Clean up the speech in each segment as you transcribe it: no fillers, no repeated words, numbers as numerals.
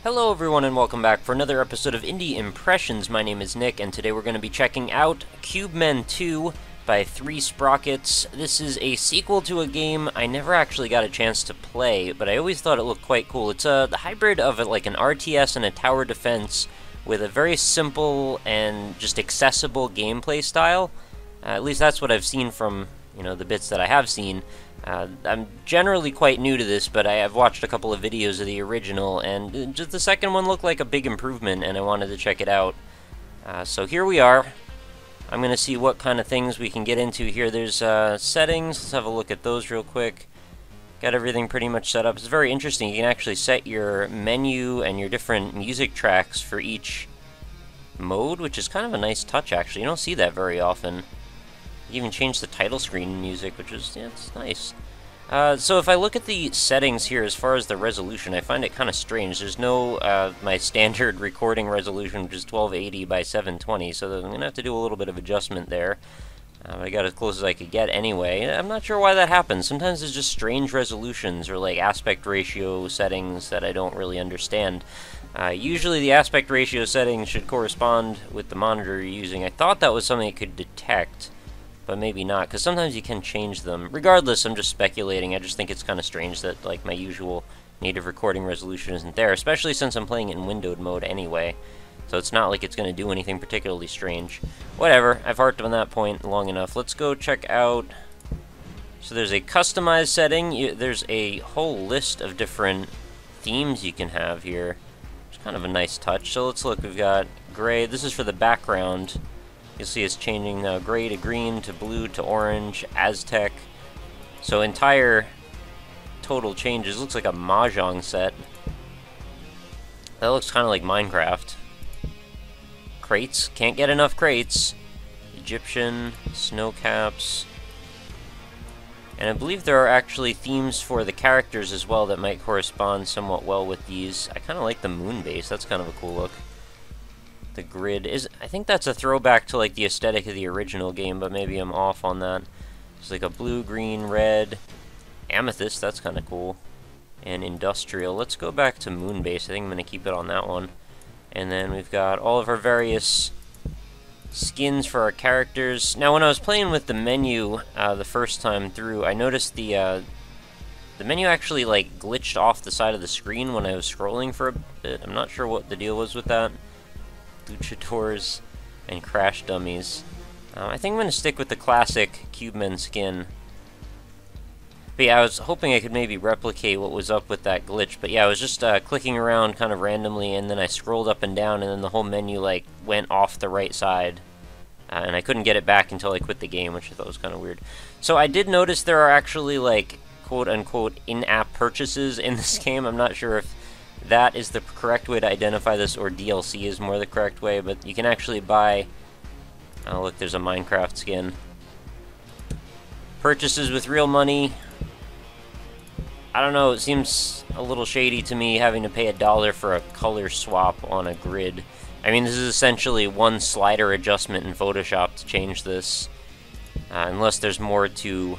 Hello everyone and welcome back for another episode of Indie Impressions. My name is Nick and today we're going to be checking out Cubemen 2 by 3 Sprockets. This is a sequel to a game I never actually got a chance to play, but I always thought it looked quite cool. It's the hybrid of like an RTS and a tower defense with a very simple and just accessible gameplay style. At least that's what I've seen from, the bits that I have seen. I'm generally quite new to this, but I've watched a couple of videos of the original, and just the second one looked like a big improvement, and I wanted to check it out. So here we are. I'm going to see what kind of things we can get into here. There's settings. Let's have a look at those real quick. Got everything pretty much set up. It's very interesting. You can actually set your menu and your different music tracks for each mode, which is kind of a nice touch, actually. You don't see that very often. You even changed the title screen music, which is, it's nice. So if I look at the settings here as far as the resolution, I find it kind of strange. There's no, my standard recording resolution, which is 1280 by 720, so I'm going to have to do a little bit of adjustment there. I got as close as I could get anyway. I'm not sure why that happens. Sometimes there's just strange resolutions or like aspect ratio settings that I don't really understand. Usually the aspect ratio settings should correspond with the monitor you're using. I thought that was something it could detect, but maybe not, because sometimes you can change them. Regardless, I'm just speculating. I just think it's kind of strange that like my usual native recording resolution isn't there, especially since I'm playing it in windowed mode anyway. So it's not like it's going to do anything particularly strange. Whatever, I've harped on that point long enough. Let's go check out... So there's a customized setting. There's a whole list of different themes you can have here. It's kind of a nice touch. So let's look. We've got gray. This is for the background. You'll see it's changing gray to green to blue to orange, Aztec. So entire total changes. Looks like a mahjong set. That looks kind of like Minecraft. Crates. Can't get enough crates. Egyptian, snow caps. And I believe there are actually themes for the characters as well that might correspond somewhat well with these. I kind of like the moon base. That's kind of a cool look. The grid is, I think that's a throwback to like the aesthetic of the original game, but maybe I'm off on that. It's like a blue, green, red, amethyst, that's kind of cool, and industrial. Let's go back to Moonbase. I think I'm going to keep it on that one. And then we've got all of our various skins for our characters. Now when I was playing with the menu the first time through, I noticed the menu actually like glitched off the side of the screen when I was scrolling for a bit. I'm not sure what the deal was with that. Luchadors and Crash Dummies. I think I'm going to stick with the classic Cubemen skin. But yeah, I was hoping I could maybe replicate what was up with that glitch. But yeah, I was just clicking around kind of randomly, and then I scrolled up and down, and then the whole menu like went off the right side. And I couldn't get it back until I quit the game, which I thought was kind of weird. So I did notice there are actually like quote-unquote in-app purchases in this game. I'm not sure if that is the correct way to identify this, or DLC is more the correct way, but you can actually buy... Oh, look, there's a Minecraft skin. Purchases with real money. I don't know, it seems a little shady to me having to pay $1 for a color swap on a grid. I mean, this is essentially one slider adjustment in Photoshop to change this. Unless there's more to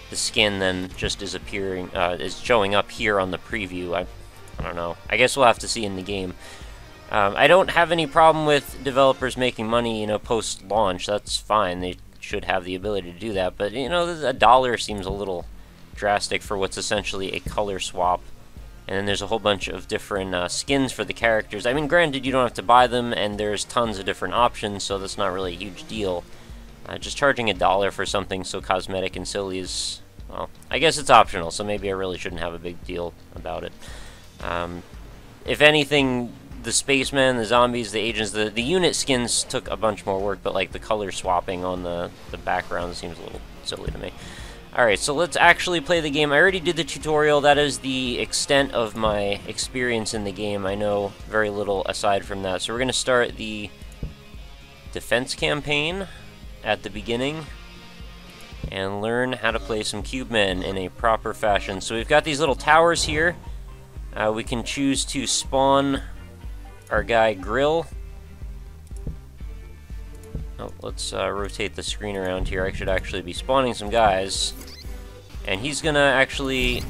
the skin than just is appearing, is showing up here on the preview. I don't know. I guess we'll have to see in the game. I don't have any problem with developers making money, post-launch. That's fine. They should have the ability to do that. But, $1 seems a little drastic for what's essentially a color swap. And then there's a whole bunch of different skins for the characters. I mean, granted, you don't have to buy them, and there's tons of different options, so that's not really a huge deal. Just charging $1 for something so cosmetic and silly is, well, I guess it's optional, so maybe I really shouldn't have a big deal about it. If anything, the spacemen, the zombies, the agents, the unit skins took a bunch more work, but like the color swapping on the background seems a little silly to me. Alright, so let's actually play the game. I already did the tutorial. That is the extent of my experience in the game. I know very little aside from that. So we're going to start the defense campaign at the beginning and learn how to play some Cubemen in a proper fashion. So we've got these little towers here. We can choose to spawn our guy Grill. Oh, let's rotate the screen around here. I should actually be spawning some guys. And he's gonna actually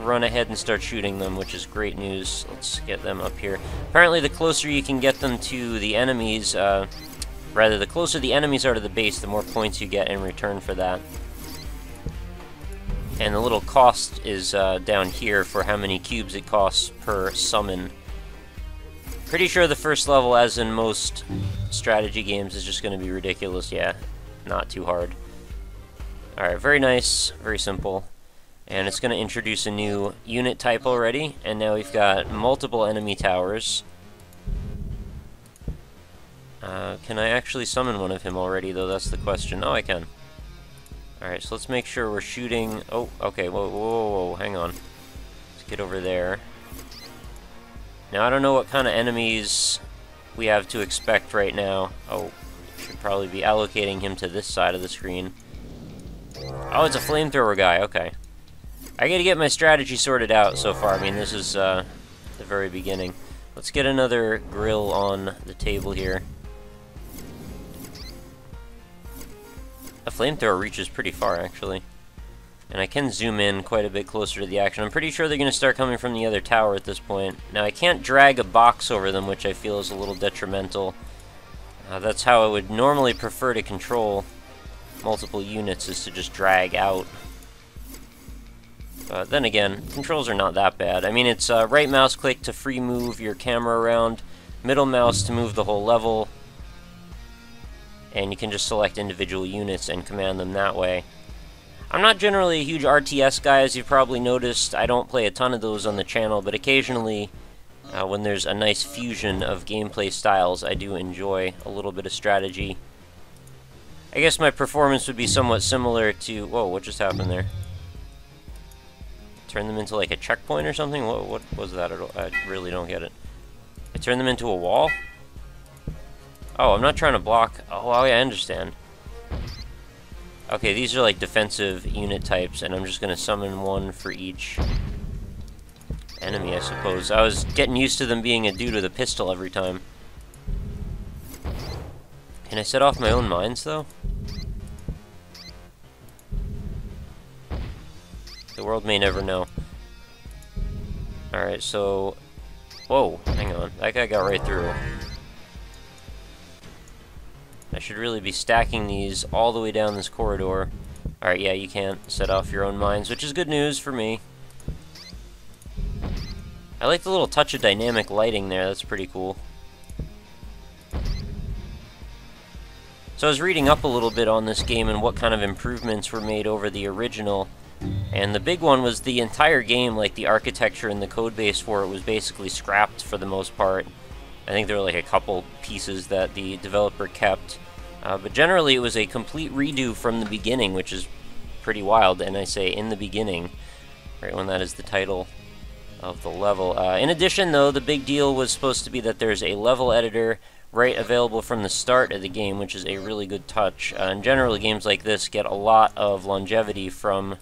run ahead and start shooting them, which is great news. Let's get them up here. Apparently the closer you can get them to the enemies, rather the closer the enemies are to the base, the more points you get in return for that. And the little cost is down here for how many cubes it costs per summon. Pretty sure the first level, as in most strategy games, is just going to be ridiculous. Yeah, not too hard. Alright, very nice, very simple. And it's going to introduce a new unit type already, and now we've got multiple enemy towers. Can I actually summon one of him already, though? That's the question. Oh, I can. Alright, so let's make sure we're shooting... Oh, okay, whoa, whoa, whoa, hang on. Let's get over there. Now, I don't know what kind of enemies we have to expect right now. Oh, should probably be allocating him to this side of the screen. Oh, it's a flamethrower guy, okay. I gotta get my strategy sorted out so far. I mean, this is the very beginning. Let's get another grill on the table here. A flamethrower reaches pretty far, actually. And I can zoom in quite a bit closer to the action. I'm pretty sure they're going to start coming from the other tower at this point. Now, I can't drag a box over them, which I feel is a little detrimental. That's how I would normally prefer to control multiple units, is to just drag out. But then again, controls are not that bad. I mean, it's right mouse click to free move your camera around, middle mouse to move the whole level, and you can just select individual units and command them that way. I'm not generally a huge RTS guy, as you've probably noticed. I don't play a ton of those on the channel, but occasionally, when there's a nice fusion of gameplay styles, I do enjoy a little bit of strategy. I guess my performance would be somewhat similar to... Whoa, what just happened there? Turn them into like a checkpoint or something? What was that at all? I really don't get it. I turned them into a wall? Oh, I'm not trying to block... Oh, yeah, I understand. Okay, these are like defensive unit types, and I'm just going to summon one for each enemy, I suppose. I was getting used to them being a dude with a pistol every time. Can I set off my own mines, though? The world may never know. Alright, so... Whoa, hang on. That guy got right through. I should really be stacking these all the way down this corridor. Alright, yeah, you can't set off your own mines, which is good news for me. I like the little touch of dynamic lighting there, that's pretty cool. So I was reading up a little bit on this game and what kind of improvements were made over the original. And the big one was the entire game, like the architecture and the code base for it, was basically scrapped for the most part. I think there were like a couple pieces that the developer kept. But generally it was a complete redo from the beginning, which is pretty wild, and I say in the beginning, right when that is the title of the level. In addition, though, the big deal was supposed to be that there's a level editor right available from the start of the game, which is a really good touch. And generally games like this get a lot of longevity from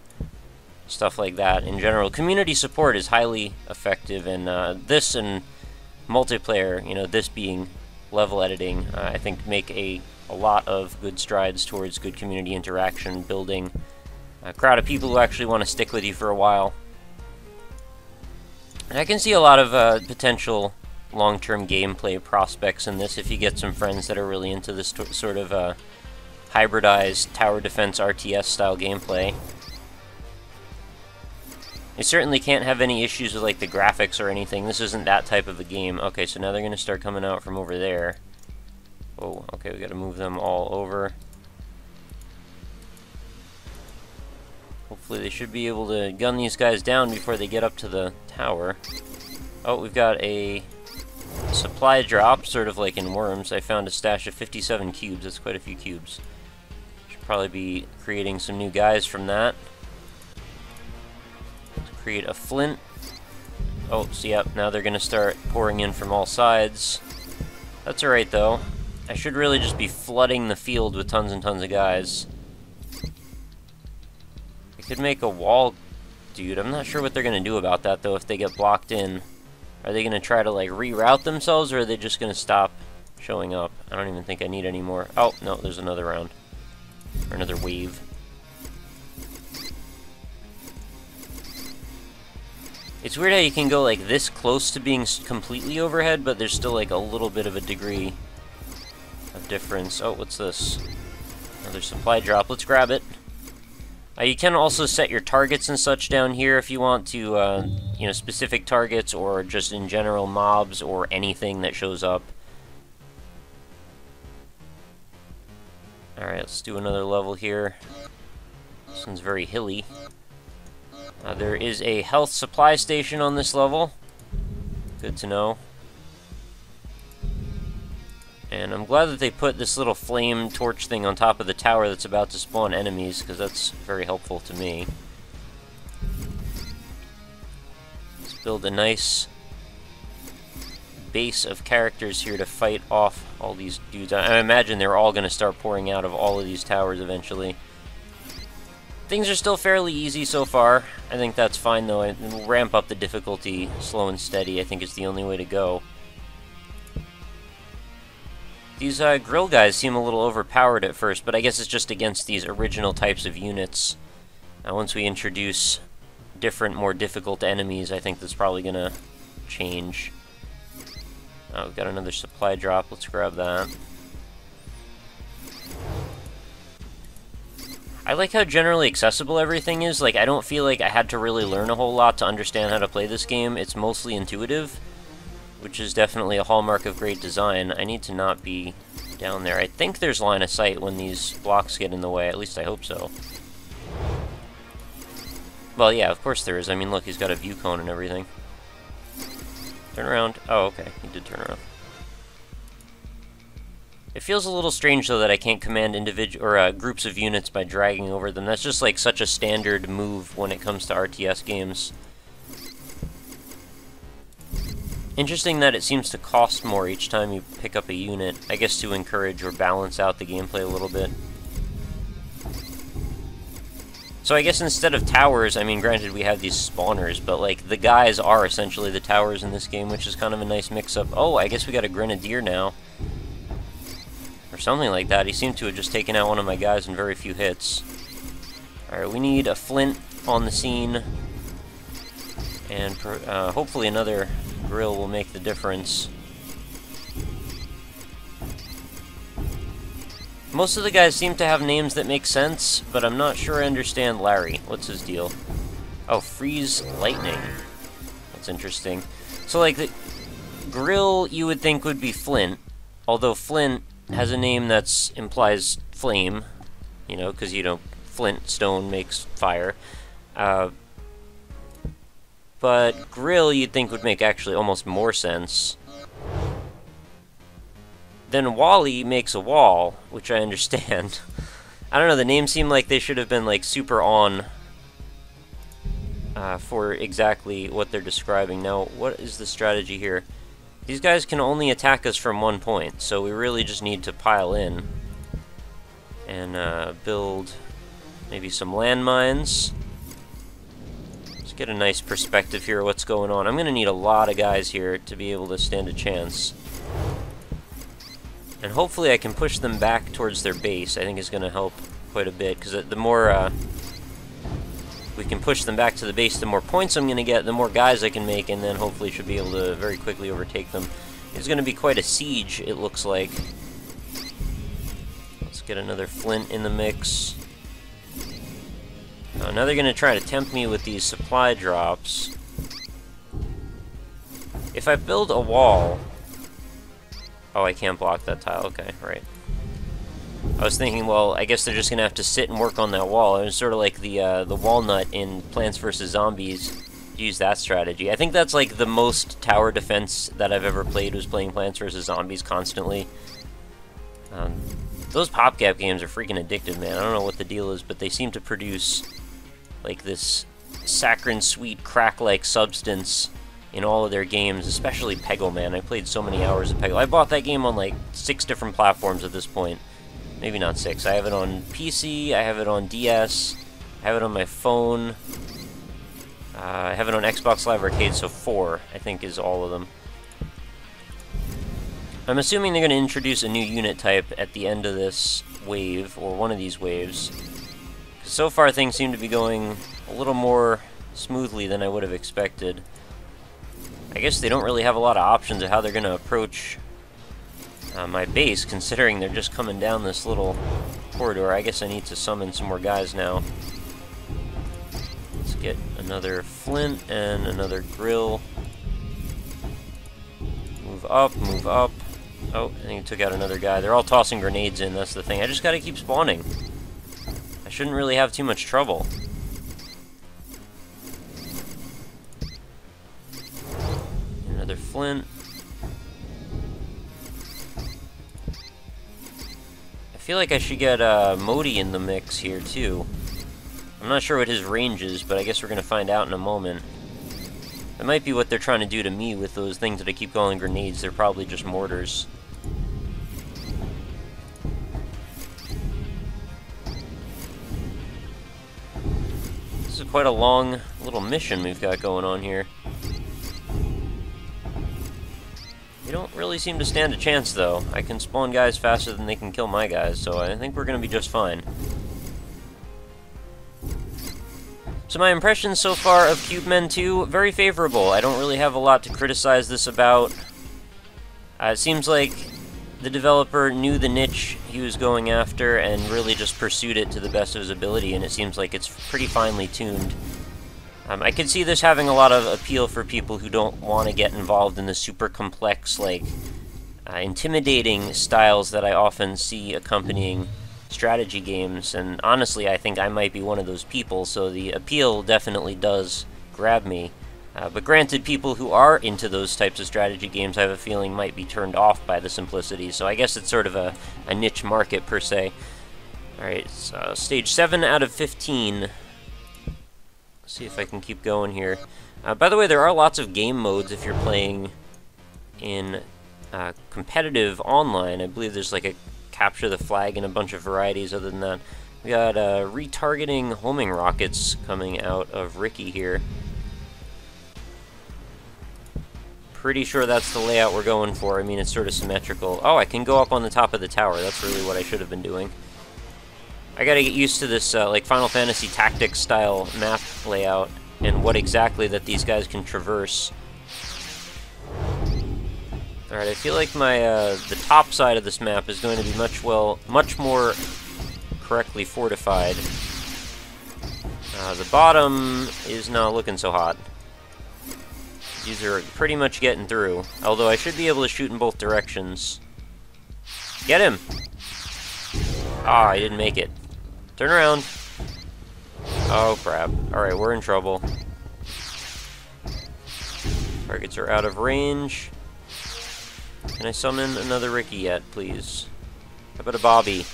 stuff like that. In general, community support is highly effective, and this and multiplayer, you know, this being level editing, I think make a lot of good strides towards good community interaction, building a crowd of people who actually want to stick with you for a while. And I can see a lot of potential long-term gameplay prospects in this if you get some friends that are really into this sort of hybridized tower defense RTS style gameplay. You certainly can't have any issues with like the graphics or anything. This isn't that type of a game. Okay, so now they're going to start coming out from over there. Oh, okay, we got to move them all over. Hopefully they should be able to gun these guys down before they get up to the tower. Oh, we've got a supply drop, sort of like in Worms. I found a stash of 57 cubes. That's quite a few cubes. Should probably be creating some new guys from that. Create a flint. Oh, so yep, now they're going to start pouring in from all sides. That's alright, though. I should really just be flooding the field with tons and tons of guys. I could make a wall, dude. I'm not sure what they're going to do about that, though, if they get blocked in. Are they going to try to, like, reroute themselves, or are they just going to stop showing up? I don't even think I need any more. Oh, no, there's another round. Or another wave. It's weird how you can go like this close to being completely overhead, but there's still like a little bit of a degree of difference. Oh, what's this? Another supply drop. Let's grab it. You can also set your targets and such down here if you want to, you know, specific targets or just in general mobs or anything that shows up. Alright, let's do another level here. This one's very hilly. There is a health supply station on this level. Good to know. And I'm glad that they put this little flame torch thing on top of the tower that's about to spawn enemies, because that's very helpful to me. Let's build a nice base of characters here to fight off all these dudes. I imagine they're all going to start pouring out of all of these towers eventually. Things are still fairly easy so far. I think that's fine, though. We'll ramp up the difficulty slow and steady, I think is the only way to go. These grill guys seem a little overpowered at first, but I guess it's just against these original types of units. Once we introduce different, more difficult enemies, I think that's probably going to change. Oh, we've got another supply drop. Let's grab that. I like how generally accessible everything is. Like, I don't feel like I had to really learn a whole lot to understand how to play this game. It's mostly intuitive, which is definitely a hallmark of great design. I need to not be down there. I think there's line of sight when these blocks get in the way. At least I hope so. Well, yeah, of course there is. I mean, look, he's got a view cone and everything. Turn around. Oh, okay. He did turn around. It feels a little strange, though, that I can't command groups of units by dragging over them. That's just, like, such a standard move when it comes to RTS games. Interesting that it seems to cost more each time you pick up a unit, I guess to encourage or balance out the gameplay a little bit. So I guess instead of towers, I mean, granted we have these spawners, but like the guys are essentially the towers in this game, which is kind of a nice mix-up. Oh, I guess we got a grenadier now. Or something like that. He seemed to have just taken out one of my guys in very few hits. Alright, we need a flint on the scene. And hopefully another grill will make the difference. Most of the guys seem to have names that make sense, but I'm not sure I understand Larry. What's his deal? Oh, freeze lightning. That's interesting. So, like, the grill you would think would be Flint, although Flint has a name that implies flame, you know, because, you know, flint, stone makes fire. But grill you'd think would make actually almost more sense. Then Wally makes a wall, which I understand. I don't know, the names seem like they should have been, like, super on for exactly what they're describing. Now, what is the strategy here? These guys can only attack us from one point, so we really just need to pile in and build maybe some landmines. Let's get a nice perspective here of what's going on. I'm going to need a lot of guys here to be able to stand a chance. And hopefully I can push them back towards their base. I think is going to help quite a bit, because the more we can push them back to the base, the more points I'm going to get, the more guys I can make, and then hopefully should be able to very quickly overtake them. It's going to be quite a siege, it looks like. Let's get another flint in the mix. Now they're going to try to tempt me with these supply drops. If I build a wall... Oh, I can't block that tile. Okay, right. I was thinking, well, I guess they're just gonna have to sit and work on that wall. It was sort of like the walnut in Plants vs. Zombies. Use that strategy. I think that's like the most tower defense that I've ever played, was playing Plants vs. Zombies constantly. Those PopCap games are freaking addictive, man. I don't know what the deal is, but they seem to produce like this saccharine sweet crack-like substance in all of their games, especially Peggle, man. I played so many hours of Peggle. I bought that game on like 6 different platforms at this point. Maybe not 6. I have it on PC, I have it on DS, I have it on my phone, I have it on Xbox Live Arcade, so 4, I think, is all of them. I'm assuming they're going to introduce a new unit type at the end of this wave, or one of these waves. So far things seem to be going a little more smoothly than I would have expected. I guess they don't really have a lot of options of how they're going to approach my base, considering they're just coming down this little corridor. I guess I need to summon some more guys now. Let's get another flint and another grill. Move up, move up. Oh, I think he took out another guy. They're all tossing grenades in, that's the thing. I just gotta keep spawning. I shouldn't really have too much trouble. Another flint. I feel like I should get Modi in the mix here, too. I'm not sure what his range is, but I guess we're gonna find out in a moment. That might be what they're trying to do to me with those things that I keep calling grenades. They're probably just mortars. This is quite a long little mission we've got going on here. They don't really seem to stand a chance, though. I can spawn guys faster than they can kill my guys, so I think we're going to be just fine. So my impressions so far of Cubemen 2, very favorable. I don't really have a lot to criticize this about. It seems like the developer knew the niche he was going after and really just pursued it to the best of his ability, and it seems like it's pretty finely tuned. I could see this having a lot of appeal for people who don't want to get involved in the super complex, like, intimidating styles that I often see accompanying strategy games, and honestly I think I might be one of those people, so the appeal definitely does grab me. But granted, people who are into those types of strategy games, I have a feeling, might be turned off by the simplicity, so I guess it's sort of a niche market per se. Alright, so stage 7 out of 15. Let's see if I can keep going here. By the way, there are lots of game modes if you're playing in competitive online. I believe there's like a capture the flag and a bunch of varieties other than that. We got retargeting homing rockets coming out of Ricky here. Pretty sure that's the layout we're going for. I mean, it's sort of symmetrical. Oh, I can go up on the top of the tower. That's really what I should have been doing. I gotta get used to this, like, Final Fantasy Tactics style map layout and what exactly that these guys can traverse. Alright, I feel like my, the top side of this map is going to be much more correctly fortified. The bottom is not looking so hot. These are pretty much getting through, although I should be able to shoot in both directions. Get him! Ah, I didn't make it. Turn around. Oh, crap. Alright, we're in trouble. Targets are out of range. Can I summon another Ricky yet, please? How about a Bobby?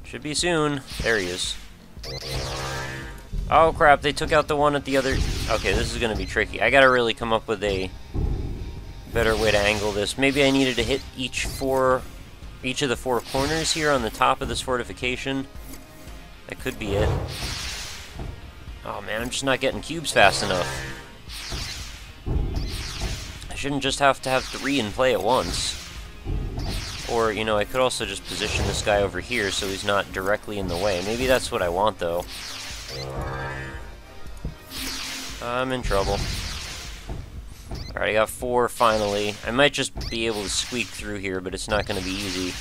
Should be soon. There he is. Oh, crap, they took out the one at the other... Okay, this is going to be tricky. I gotta really come up with a better way to angle this. Maybe I needed to hit each of the 4 corners here on the top of this fortification. That could be it. Oh, man, I'm just not getting cubes fast enough. I shouldn't just have to have 3 in play at once. Or, you know, I could also just position this guy over here so he's not directly in the way. Maybe that's what I want, though. I'm in trouble. Alright, I got 4 finally. I might just be able to squeak through here, but it's not going to be easy.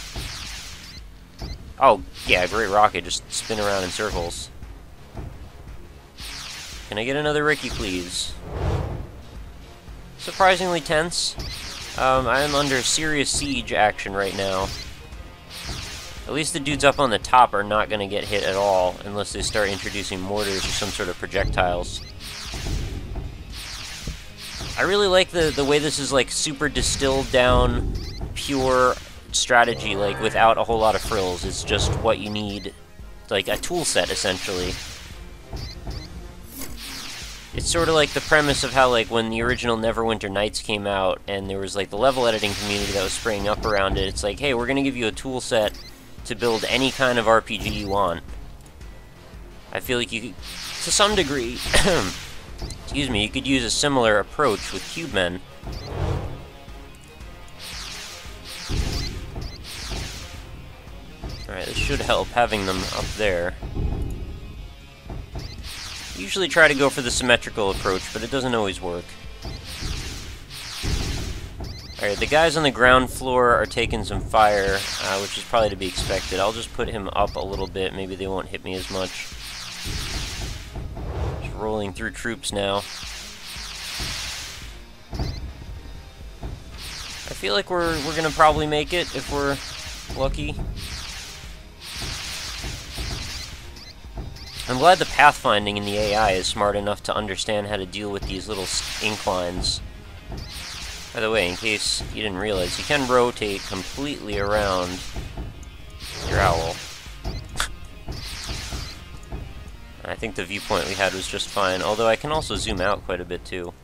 Oh, yeah, great rocket. Just spin around in circles. Can I get another Ricky, please? Surprisingly tense. I'm under serious siege action right now. At least the dudes up on the top are not going to get hit at all, unless they start introducing mortars or some sort of projectiles. I really like the way this is, like, super distilled down, pure strategy, like, without a whole lot of frills. It's just what you need, like, a tool set, essentially. It's sort of like the premise of how, like, when the original Neverwinter Nights came out, and there was, like, the level editing community that was spraying up around it, it's like, hey, we're gonna give you a tool set to build any kind of RPG you want. I feel like you could, to some degree, excuse me, you could use a similar approach with Cubemen. Alright, this should help, having them up there. Usually try to go for the symmetrical approach, but it doesn't always work. Alright, the guys on the ground floor are taking some fire, which is probably to be expected. I'll just put him up a little bit, maybe they won't hit me as much. Just rolling through troops now. I feel like we're gonna probably make it if we're lucky. I'm glad the pathfinding in the AI is smart enough to understand how to deal with these little inclines. By the way, in case you didn't realize, you can rotate completely around your owl. I think the viewpoint we had was just fine, although I can also zoom out quite a bit too.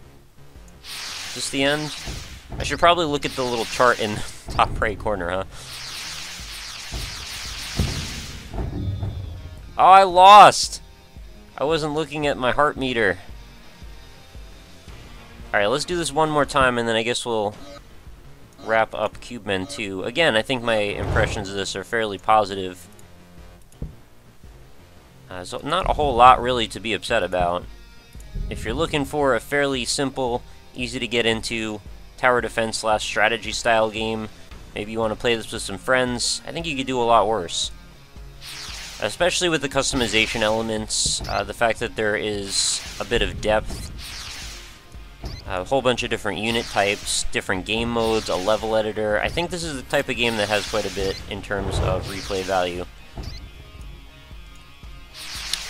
Is this the end? I should probably look at the little chart in the top right corner, huh? Oh, I lost! I wasn't looking at my heart meter. Alright, let's do this one more time, and then I guess we'll wrap up Cubemen 2. Again, I think my impressions of this are fairly positive. So not a whole lot really to be upset about. If you're looking for a fairly simple, easy to get into tower defense / strategy style game, maybe you want to play this with some friends, I think you could do a lot worse. Especially with the customization elements, the fact that there is a bit of depth, a whole bunch of different unit types, different game modes, a level editor. I think this is the type of game that has quite a bit in terms of replay value.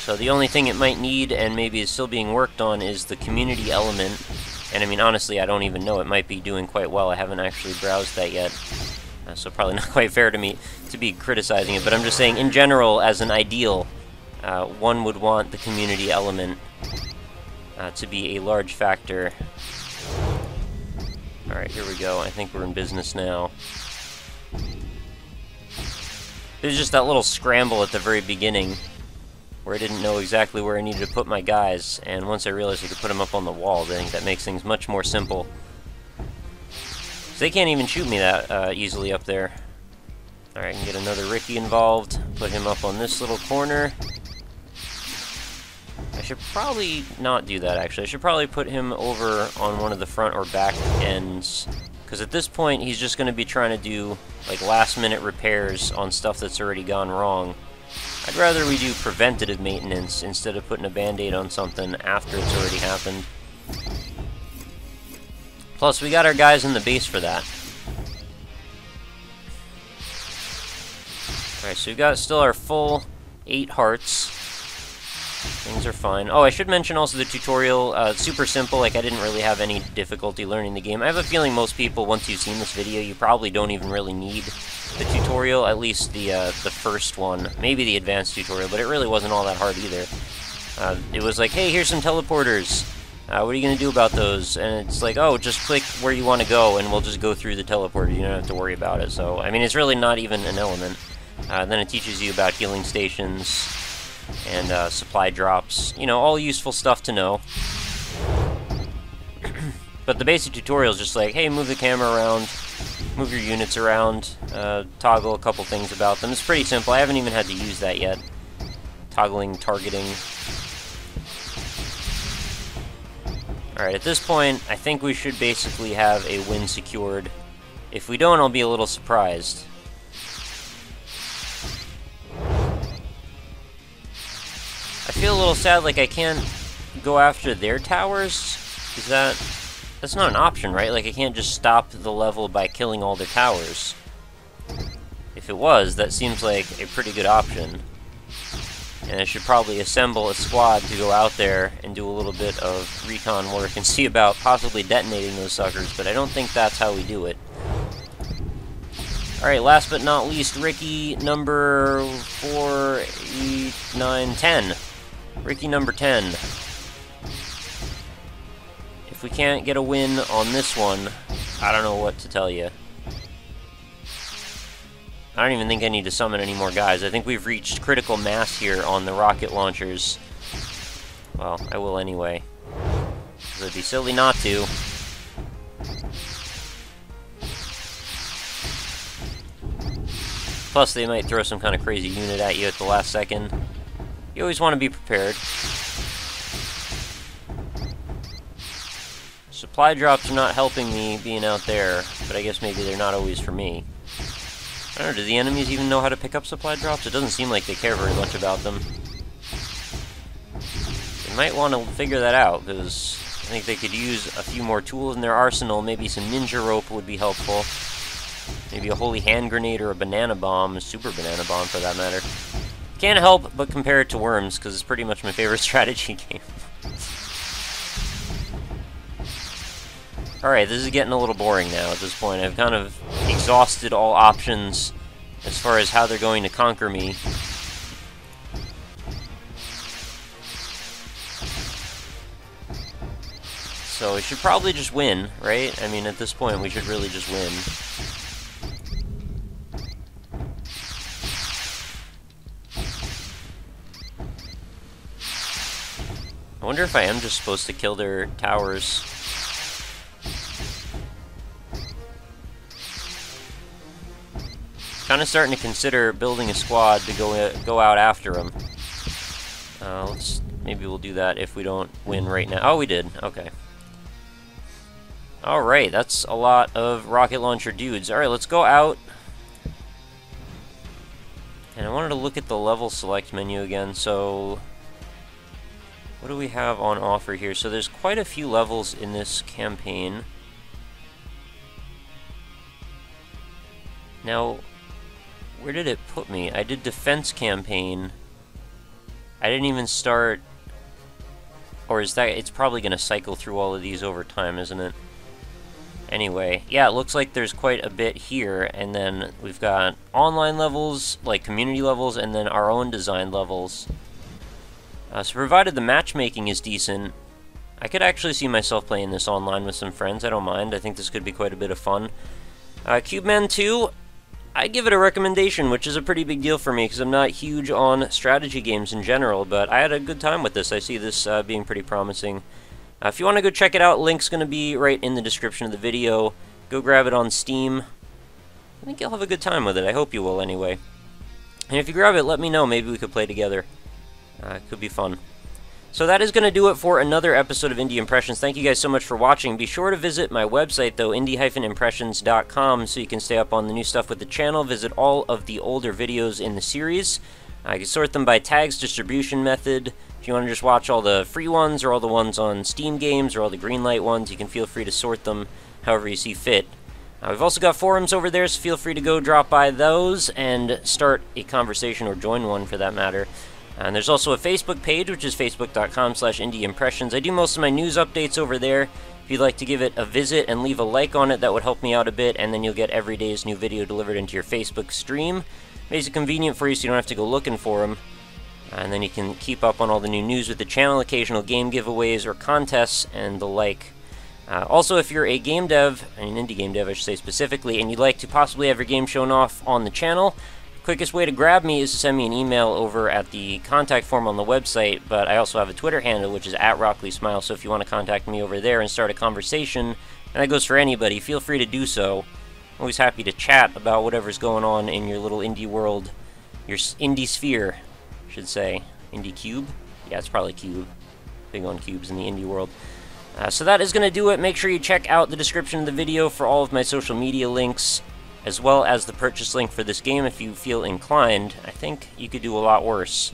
So the only thing it might need, and maybe is still being worked on, is the community element. And I mean, honestly, I don't even know. It might be doing quite well. I haven't actually browsed that yet. So probably not quite fair to me to be criticizing it. But I'm just saying, in general, as an ideal, one would want the community element to be a large factor. Alright, here we go. I think we're in business now. There's just that little scramble at the very beginning where I didn't know exactly where I needed to put my guys, and once I realized I could put them up on the walls, I think that makes things much more simple. So they can't even shoot me that easily up there. Alright, I can get another Ricky involved, put him up on this little corner. I should probably not do that, actually. I should probably put him over on one of the front or back ends, because at this point he's just going to be trying to do like last-minute repairs on stuff that's already gone wrong. I'd rather we do preventative maintenance instead of putting a band-aid on something after it's already happened. Plus, we got our guys in the base for that. Alright, so we've got still our full 8 hearts. Things are fine. Oh, I should mention also the tutorial. It's super simple, like I didn't really have any difficulty learning the game. I have a feeling most people, once you've seen this video, you probably don't even really need the tutorial, at least the first one. Maybe the advanced tutorial, but it really wasn't all that hard either. It was like, hey, here's some teleporters. What are you going to do about those? And it's like, oh, just click where you want to go, and we'll just go through the teleporter. You don't have to worry about it. So, I mean, it's really not even an element. Then it teaches you about healing stations and supply drops. You know, all useful stuff to know. But the basic tutorial is just like, hey, move the camera around, move your units around, toggle a couple things about them. It's pretty simple. I haven't even had to use that yet. Toggling, targeting. Alright, at this point, I think we should basically have a win secured. If we don't, I'll be a little surprised. I feel a little sad, like I can't go after their towers. Is that's not an option, right? Like I can't just stop the level by killing all their towers. If it was, that seems like a pretty good option. And I should probably assemble a squad to go out there and do a little bit of recon work and see about possibly detonating those suckers, but I don't think that's how we do it. Alright, last but not least, Ricky number 4, 8, 9, 10. Ricky number 10. If we can't get a win on this one, I don't know what to tell you. I don't even think I need to summon any more guys. I think we've reached critical mass here on the rocket launchers. Well, I will anyway. Because it'd be silly not to. Plus, they might throw some kind of crazy unit at you at the last second. You always want to be prepared. Supply drops are not helping me being out there, but I guess maybe they're not always for me. I don't know, do the enemies even know how to pick up supply drops? It doesn't seem like they care very much about them. They might want to figure that out, because I think they could use a few more tools in their arsenal. Maybe some ninja rope would be helpful. Maybe a holy hand grenade or a banana bomb, a super banana bomb for that matter. Can't help but compare it to Worms, because it's pretty much my favorite strategy game. Alright, this is getting a little boring now at this point. I've kind of exhausted all options as far as how they're going to conquer me. So we should probably just win, right? I mean, at this point, we should really just win. I wonder if I am just supposed to kill their towers. Kind of starting to consider building a squad to go out after them. Maybe we'll do that if we don't win right now. Oh, we did. Okay. Alright, that's a lot of rocket launcher dudes. Alright, let's go out. And I wanted to look at the level select menu again, so... what do we have on offer here? So there's quite a few levels in this campaign. Now, where did it put me? I did defense campaign. I didn't even start... or is that... it's probably going to cycle through all of these over time, isn't it? Anyway, yeah, it looks like there's quite a bit here, and then we've got online levels, like community levels, and then our own design levels. So provided the matchmaking is decent, I could actually see myself playing this online with some friends. I don't mind. I think this could be quite a bit of fun. Cubemen 2, I give it a recommendation, which is a pretty big deal for me, because I'm not huge on strategy games in general, but I had a good time with this. I see this being pretty promising. If you want to go check it out, link's going to be right in the description of the video. Go grab it on Steam. I think you'll have a good time with it. I hope you will, anyway. And if you grab it, let me know. Maybe we could play together. It could be fun. So that is going to do it for another episode of Indie Impressions. Thank you guys so much for watching. Be sure to visit my website, though, indie-impressions.com, so you can stay up on the new stuff with the channel. Visit all of the older videos in the series. I can sort them by tags, distribution method. If you want to just watch all the free ones, or all the ones on Steam games, or all the Greenlight ones, you can feel free to sort them however you see fit. We've also got forums over there, so feel free to go drop by those and start a conversation, or join one for that matter. And there's also a Facebook page, which is facebook.com/indieimpressions. I do most of my news updates over there. If you'd like to give it a visit and leave a like on it, that would help me out a bit, and then you'll get every day's new video delivered into your Facebook stream. Makes it convenient for you so you don't have to go looking for them. And then you can keep up on all the new news with the channel, occasional game giveaways or contests, and the like. Also, if you're a game dev, an indie game dev I should say specifically, and you'd like to possibly have your game shown off on the channel, quickest way to grab me is to send me an email over at the contact form on the website, but I also have a Twitter handle, which is @RockLeeSmile, so if you want to contact me over there and start a conversation, and that goes for anybody, feel free to do so. I'm always happy to chat about whatever's going on in your little indie world, your indie sphere, I should say. Indie cube? Yeah, it's probably cube. Big on cubes in the indie world. So that is going to do it. Make sure you check out the description of the video for all of my social media links, as well as the purchase link for this game if you feel inclined. I think you could do a lot worse.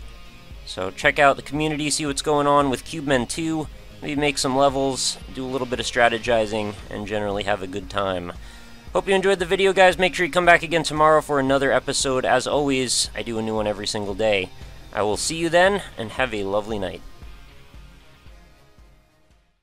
So check out the community, see what's going on with Cubemen 2, maybe make some levels, do a little bit of strategizing, and generally have a good time. Hope you enjoyed the video, guys. Make sure you come back again tomorrow for another episode. As always, I do a new one every single day. I will see you then, and have a lovely night.